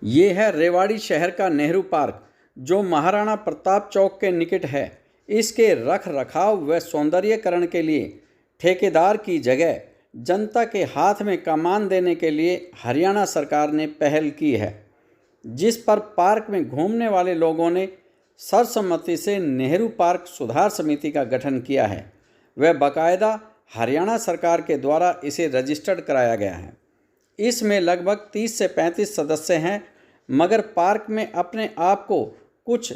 ये है रेवाड़ी शहर का नेहरू पार्क, जो महाराणा प्रताप चौक के निकट है। इसके रख रखाव व सौंदर्यीकरण के लिए ठेकेदार की जगह जनता के हाथ में कमान देने के लिए हरियाणा सरकार ने पहल की है, जिस पर पार्क में घूमने वाले लोगों ने सर्वसम्मति से नेहरू पार्क सुधार समिति का गठन किया है। वह बाकायदा हरियाणा सरकार के द्वारा इसे रजिस्टर्ड कराया गया है। इसमें लगभग 30 से 35 सदस्य हैं, मगर पार्क में अपने आप को कुछ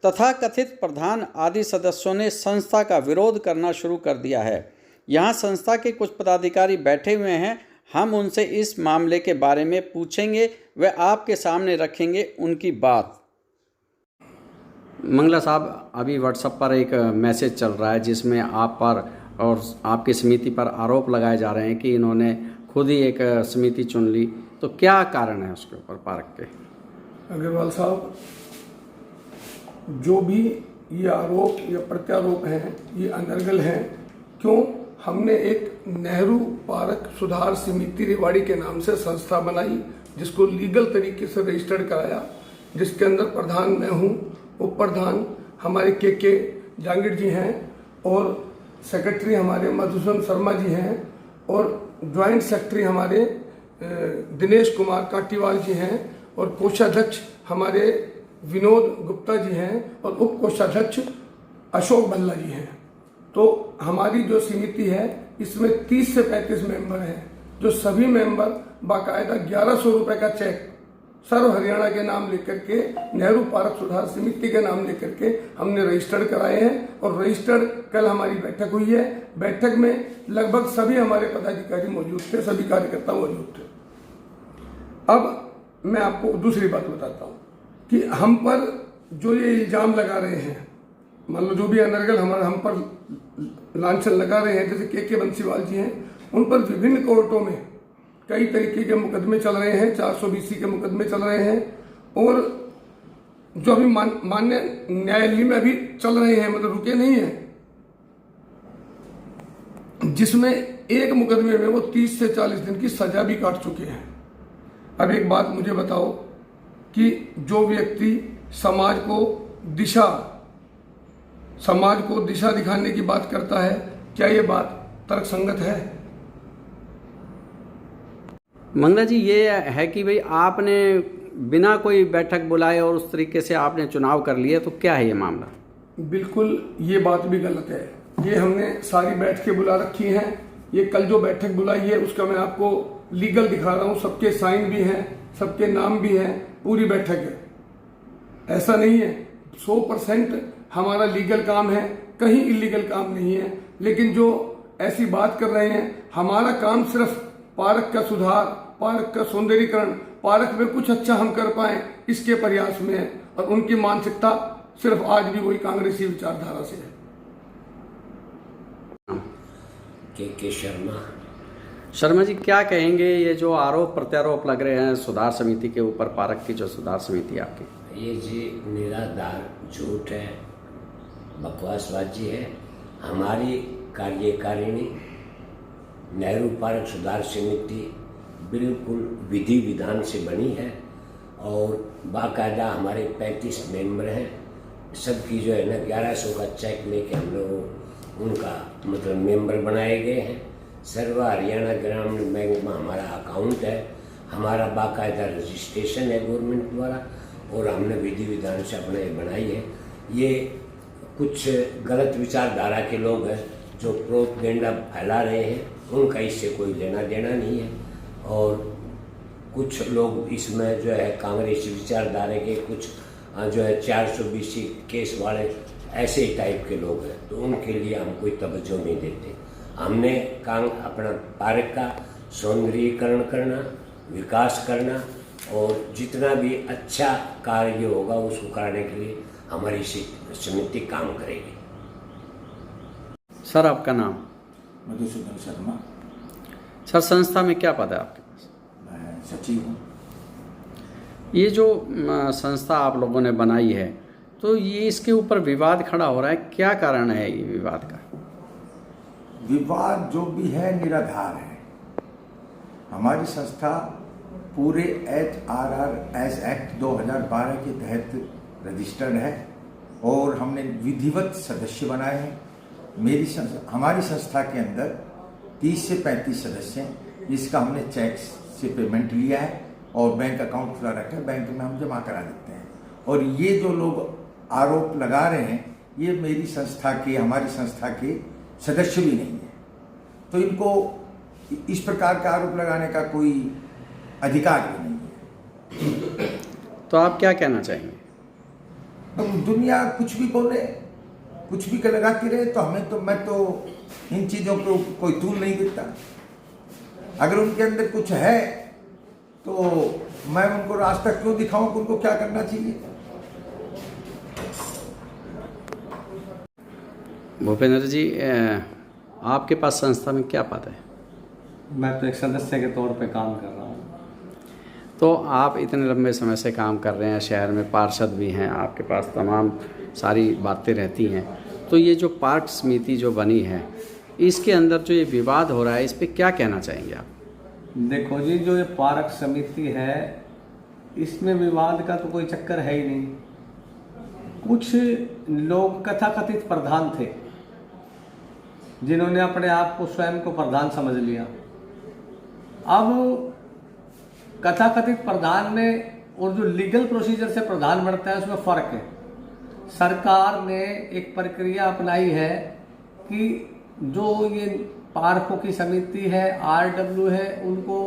तथाकथित प्रधान आदि सदस्यों ने संस्था का विरोध करना शुरू कर दिया है। यहाँ संस्था के कुछ पदाधिकारी बैठे हुए हैं, हम उनसे इस मामले के बारे में पूछेंगे व आपके सामने रखेंगे उनकी बात। मंगला साहब, अभी व्हाट्सएप पर एक मैसेज चल रहा है जिसमें आप पर और आपकी समिति पर आरोप लगाए जा रहे हैं कि इन्होंने खुद ही एक समिति चुन ली, तो क्या कारण है उसके ऊपर पार्क के? अग्रवाल साहब, जो भी ये आरोप या प्रत्यारोप हैं ये अनर्गल हैं। क्यों? हमने एक नेहरू पार्क सुधार समिति रेवाड़ी के नाम से संस्था बनाई, जिसको लीगल तरीके से रजिस्टर्ड कराया, जिसके अंदर प्रधान मैं हूँ, उप प्रधान हमारे के जहांगीर जी हैं और सेक्रेटरी हमारे मधुसूदन शर्मा जी हैं और ज्वाइंट सेक्रेटरी हमारे दिनेश कुमार काटीवाल जी हैं और कोषाध्यक्ष हमारे विनोद गुप्ता जी हैं और उप कोषाध्यक्ष अशोक भल्ला जी हैं। तो हमारी जो समिति है इसमें 30 से 35 मेंबर हैं, जो सभी मेंबर बाकायदा 1100 रुपए का चेक सर्व हरियाणा के नाम लेकर के नेहरू पार्क सुधार समिति के नाम लेकर के हमने रजिस्टर्ड कराए हैं। और रजिस्टर्ड कल हमारी बैठक हुई है। बैठक में लगभग सभी हमारे पदाधिकारी मौजूद थे, सभी कार्यकर्ता मौजूद थे। अब मैं आपको दूसरी बात बताता हूँ कि हम पर जो ये इल्जाम लगा रहे हैं, मान लो जो भी अनर्गल हम पर लांछन लगा रहे हैं, जैसे के बंसीवाल जी हैं, उन पर विभिन्न कोर्टों में कई तरीके के मुकदमे चल रहे हैं, 420 के मुकदमे चल रहे हैं और जो अभी मान्य न्यायालय में अभी चल रहे हैं, मतलब रुके नहीं हैं, जिसमें एक मुकदमे में वो 30 से 40 दिन की सजा भी काट चुके हैं। अब एक बात मुझे बताओ कि जो व्यक्ति समाज को दिशा दिखाने की बात करता है, क्या ये बात तर्कसंगत है? मंगला जी, ये है कि भाई आपने बिना कोई बैठक बुलाए और उस तरीके से आपने चुनाव कर लिए, तो क्या है ये मामला? बिल्कुल ये बात भी गलत है। ये हमने सारी बैठकें बुला रखी हैं। ये कल जो बैठक बुलाई है उसका मैं आपको लीगल दिखा रहा हूँ, सबके साइन भी हैं, सबके नाम भी हैं, पूरी बैठक है। ऐसा नहीं है, 100% हमारा लीगल काम है, कहीं इलीगल काम नहीं है। लेकिन जो ऐसी बात कर रहे हैं, हमारा काम सिर्फ पार्क का सुधार, पार्क का सौंदर्यीकरण, पार्क में कुछ अच्छा हम कर पाए, इसके प्रयास में है। और उनकी मानसिकता सिर्फ आज भी वही कांग्रेसी विचारधारा से है। के शर्मा जी, क्या कहेंगे ये जो आरोप प्रत्यारोप लग रहे हैं सुधार समिति के ऊपर, पार्क की जो सुधार समिति आपकी? ये जी निराधार झूठ है, बकवासबाजी है। हमारी कार्यकारिणी नेहरू पार्क सुधार समिति बिल्कुल विधि विधान से बनी है और बाकायदा हमारे 35 मेंबर हैं। सबकी जो है ना 1100 का चेक लेके हम लोग उनका मतलब मेंबर बनाए गए हैं। सर्व हरियाणा ग्रामीण बैंक में हमारा अकाउंट है, हमारा बाकायदा रजिस्ट्रेशन है गवर्नमेंट द्वारा और हमने विधि विधान से अपने बनाई है। ये कुछ गलत विचारधारा के लोग हैं जो प्रोपेगेंडा फैला रहे हैं, उनका इससे कोई लेना देना नहीं है। और कुछ लोग इसमें जो है कांग्रेसी विचारधारा के कुछ जो है 420 केस वाले ऐसे टाइप के लोग हैं, तो उनके लिए हम कोई तवज्जो नहीं देते। हमने अपना पार्क का सौंदर्यीकरण करना, विकास करना और जितना भी अच्छा कार्य होगा उसको कराने के लिए हमारी समिति काम करेगी। सर, आपका नाम? मधुसूदन शर्मा। सर, संस्था में क्या पद है आपके पास? मैं सचिव हूँ। ये जो संस्था आप लोगों ने बनाई है, तो ये इसके ऊपर विवाद खड़ा हो रहा है, क्या कारण है ये विवाद का? विवाद जो भी है निराधार है। हमारी संस्था पूरे HRRS एक्ट 2012 के तहत रजिस्टर्ड है और हमने विधिवत सदस्य बनाए हैं। हमारी संस्था के अंदर 30 से 35 सदस्य हैं, जिसका हमने चेक से पेमेंट लिया है और बैंक अकाउंट खुला रखा है, बैंक में हम जमा करा देते हैं। और ये जो लोग आरोप लगा रहे हैं ये मेरी संस्था के, हमारी संस्था के सदस्य भी नहीं है, तो इनको इस प्रकार का आरोप लगाने का कोई अधिकार भी नहीं है। तो आप क्या कहना चाहेंगे? अब दुनिया कुछ भी बोले, कुछ भी लगाती रहे, तो मैं तो इन चीज़ों को कोई तूल नहीं देता। अगर उनके अंदर कुछ है तो मैं उनको रास्ता क्यों दिखाऊं कि उनको क्या करना चाहिए। भूपेंद्र जी, आपके पास संस्था में क्या पद है? मैं तो एक सदस्य के तौर पे काम कर रहा हूँ। तो आप इतने लंबे समय से काम कर रहे हैं, शहर में पार्षद भी हैं, आपके पास तमाम सारी बातें रहती हैं, तो ये जो पार्क समिति जो बनी है इसके अंदर जो ये विवाद हो रहा है इस पे क्या कहना चाहेंगे आप? देखो जी, जो ये पार्क समिति है इसमें विवाद का तो कोई चक्कर है ही नहीं। कुछ लोग कथाकथित प्रधान थे जिन्होंने अपने आप को स्वयं को प्रधान समझ लिया। अब कथाकथित प्रधान में और जो लीगल प्रोसीजर से प्रधान बनता है उसमें फ़र्क है। सरकार ने एक प्रक्रिया अपनाई है कि जो ये पार्कों की समिति है, RW है, उनको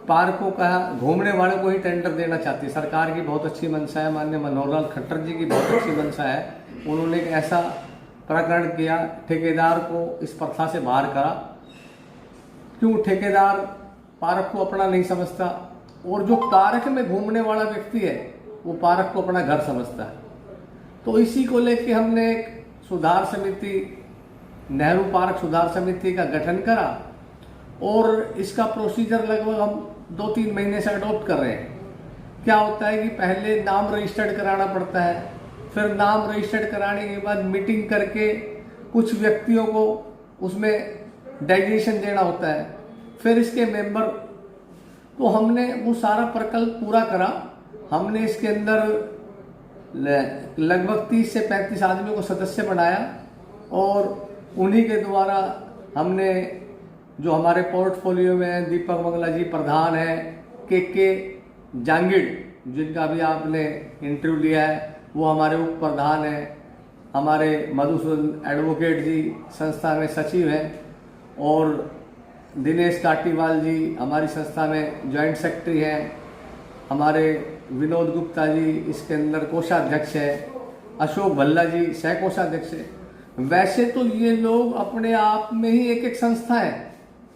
पार्कों का घूमने वालों को ही टेंडर देना चाहती है। सरकार की बहुत अच्छी मंशा है, माननीय मनोहर लाल खट्टर जी की बहुत अच्छी मंशा है। उन्होंने एक ऐसा प्रकरण किया, ठेकेदार को इस प्रथा से बाहर करा। क्यों? ठेकेदार पार्क को अपना नहीं समझता और जो पार्क में घूमने वाला व्यक्ति है वो पार्क को अपना घर समझता है। तो इसी को लेके हमने एक सुधार समिति, नेहरू पार्क सुधार समिति का गठन करा और इसका प्रोसीजर लगभग हम 2-3 महीने से अडॉप्ट कर रहे हैं। क्या होता है कि पहले नाम रजिस्टर्ड कराना पड़ता है, फिर नाम रजिस्टर्ड कराने के बाद मीटिंग करके कुछ व्यक्तियों को उसमें डेजिग्नेशन देना होता है, फिर इसके मेंबर। तो हमने वो सारा प्रकल्प पूरा करा। हमने इसके अंदर लगभग 30 से 35 आदमियों को सदस्य बनाया और उन्हीं के द्वारा हमने जो हमारे पोर्टफोलियो में दीपक मंगला जी प्रधान है, के जांगिड़ जिनका भी आपने इंटरव्यू लिया है वो हमारे उप प्रधान हैं, हमारे मधुसूदन एडवोकेट जी संस्था में सचिव हैं और दिनेश काटीवाल जी हमारी संस्था में जॉइंट सेक्रेटरी हैं, हमारे विनोद गुप्ता जी इसके अंदर कोषाध्यक्ष है, अशोक भल्ला जी सह कोषाध्यक्ष है। वैसे तो ये लोग अपने आप में ही एक संस्था है,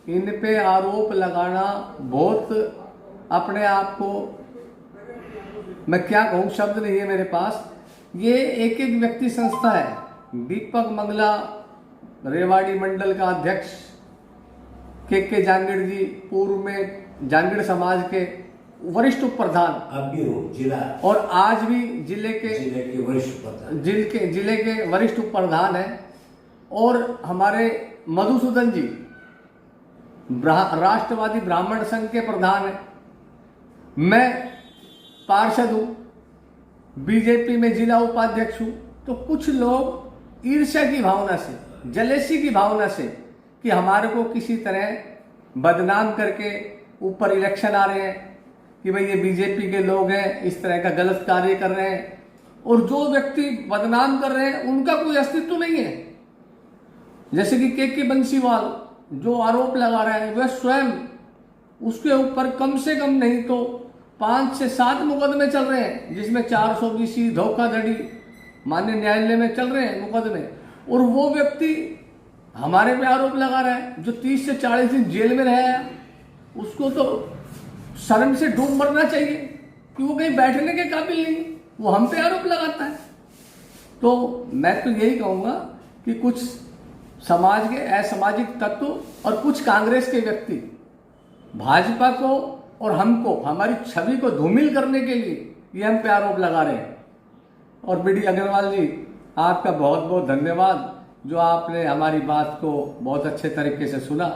इन पे आरोप लगाना बहुत अपने आप को, मैं क्या कहूँ, शब्द नहीं है मेरे पास। ये एक व्यक्ति संस्था है। दीपक मंगला रेवाड़ी मंडल का अध्यक्ष, के जांगिड़ जी पूर्व में जांगिड़ समाज के वरिष्ठ उप प्रधान, अब भी हूँ जिला, और आज भी जिले के वरिष्ठ प्रधान, जिले के वरिष्ठ उप प्रधान है। और हमारे मधुसूदन जी राष्ट्रवादी ब्राह्मण संघ के प्रधान है। मैं पार्षद हूँ, बीजेपी में जिला उपाध्यक्ष हूँ। तो कुछ लोग ईर्ष्या की भावना से, जलेसी की भावना से कि हमारे को किसी तरह बदनाम करके ऊपर इलेक्शन आ रहे हैं कि भाई ये बीजेपी के लोग हैं, इस तरह का गलत कार्य कर रहे हैं, और जो व्यक्ति बदनाम कर रहे हैं उनका कोई अस्तित्व नहीं है। जैसे कि के बंसीवाल जो आरोप लगा रहे हैं वह स्वयं, उसके ऊपर कम से कम नहीं तो 5 से 7 मुकदमे चल रहे हैं, जिसमें 420 धोखाधड़ी माननीय न्यायालय में चल रहे हैं मुकदमे, और वो व्यक्ति हमारे पे आरोप लगा रहा है जो 30 से 40 दिन जेल में रहा है। उसको तो शर्म से डूब मरना चाहिए कि वो कहीं बैठने के काबिल नहीं, वो हम पे आरोप लगाता है। तो मैं तो यही कहूँगा कि कुछ समाज के असामाजिक तत्व और कुछ कांग्रेस के व्यक्ति भाजपा को और हमको, हमारी छवि को धूमिल करने के लिए ये हम पे आरोप लगा रहे हैं। और BD अग्रवाल जी, आपका बहुत बहुत धन्यवाद जो आपने हमारी बात को बहुत अच्छे तरीके से सुना।